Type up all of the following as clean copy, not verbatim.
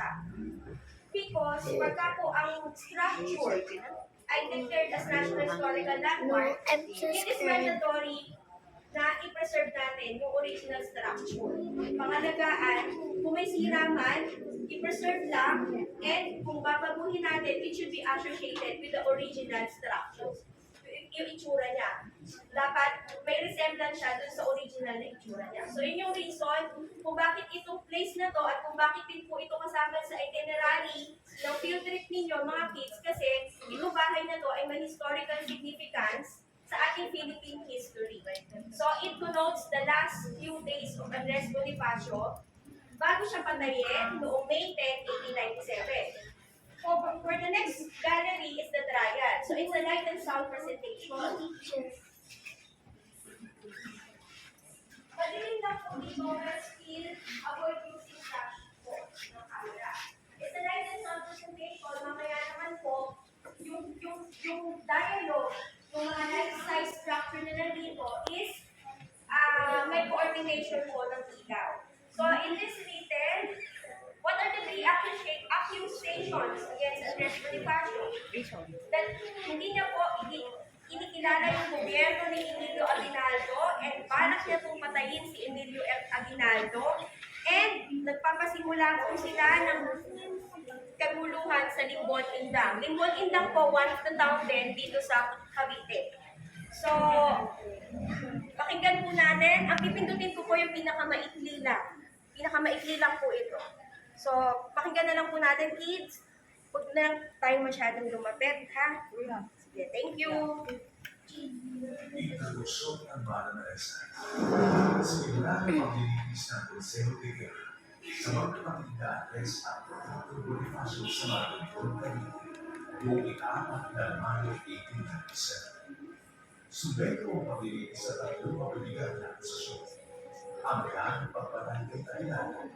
siya. Because pagka po ang structure ay declared as National Historical Landmark, it is mandatory na i-preserve natin yung original structure. Pangalagaan, kung may sira man, i-preserve lang, and kung babaguhin natin, it should be associated with the original structure. Yung itsura niya. Dapat may resemblance siya dun sa original na itsura niya. So yun yung reason kung bakit itong place na to at kung bakit din po ito kasama sa itinerary ng field trip ninyo mga kids, kasi itong bahay na to ay may historical significance sa ating Philippine history. So it connotes the last few days of Andres Bonifacio bago siya patayin noong May 10, 1897. For the next gallery is the trial. So it's a light and sound presentation. Padilim lang po dito, but still avoid using flash po ng camera. It's a light and sound presentation. Mamaya naman po, yung dialogue, yung mga life-size structure na nandito is may coordination po ng ilaw. So in this written, what are the three accusations against Andres Bonifacio? That hindi niya po inikilala yung gobyerno ni Emilio Aguinaldo and balak niya pong patayin si Emilio Aguinaldo, and nagpapasimula po sila ng kaguluhan sa Limbon Indang. Limbon Indang po, one of the town din dito sa Cavite. So, pakinggan po natin. Ang pipindutin ko po yung pinakamaikli lang. Pinakamaikli lang po ito. So, pakinggan na lang po natin, kids. Huwag na lang tayo masyadong lumapit, ha? Sige, thank you. Introduksyon ng Bala na Esther. Simula ng paglilinis ng Consejo de Guerra sa magkakapit na Andres at Bonifacio sa Maragondon, Cavite, noong ika-4 ng Mayo 1897. Sumbento ang paglilinis sa tatlong mabibigat na akusasyon. Ang kanyang pagpatay kay kailangan,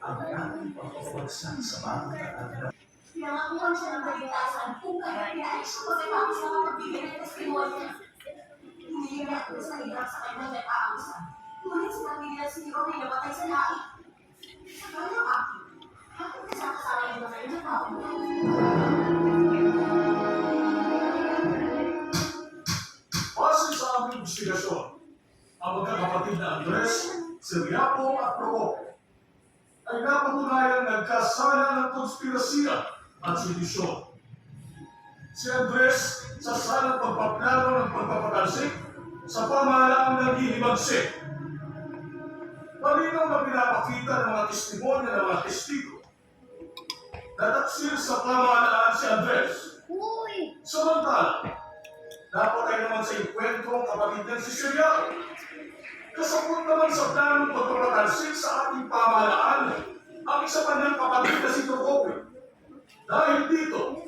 ang kanyang pagpapagsak sa mga katagdag. Nakakuha siya ng babawasan kung kaya siya pagkatapos na magbigay ng testimonya. Hindi niya ako sa hirap sa kanyang nag-aangsa. Ngunit sinabi nila si Hero ay napatay sa lahat. Sa kanyang akin, bakit kasama yung mga kanyang tao? Base sa aming investigasyon, ang magkakapatid na Andres, Siriaco at Procopio ay napatunayang nagkasala ng konspirasiya at sedisyon. Si Andres sa salang pagpaplano ng pagpapatalsik sa pamahalaang naghihimagsik. Malinaw na pinapakita ng mga testimonya ng mga testigo na taksil sa pamahalaan si Andres. Samantala, dapat ay naman sa enkwentro ang kapatid ng si Siriaco. Kasabot naman sa planong pagpapatalsik sa ating pamahalaan ang isa pa niyang kapatid na si Procopio. Dahil dito,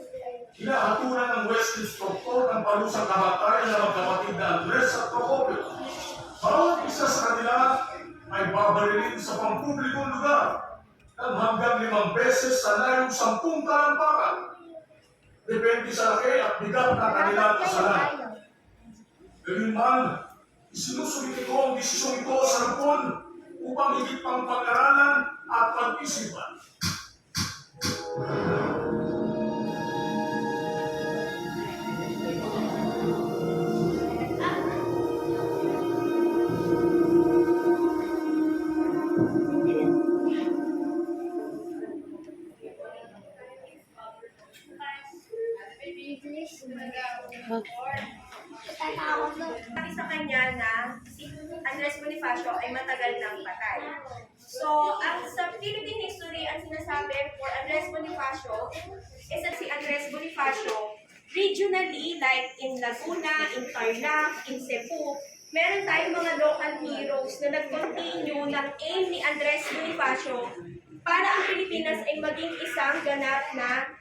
hinahatulan ng West Instructor ng palusang kamatayan ng magkapatid na Andres at Procopio. Bawat isa sa kanila ay babarilin sa pampublikong lugar ng hanggang 5 beses sa layong 10 talampakan. Depende sa laki at bigat na kanilang kasalanan. Gayunman, isinusulit ko ang desisyong ito sa lupon upang higit pang pag-aralan at pag-isipan. Sabi sa kanya na si Andres Bonifacio ay matagal nang patay. So, ang sa Philippine history, ang sinasabi for Andres Bonifacio is that si Andres Bonifacio, regionally, like in Laguna, in Tarlac, in Cebu, meron tayong mga local heroes na nag-continue ng aim ni Andres Bonifacio para ang Pilipinas ay maging isang ganap na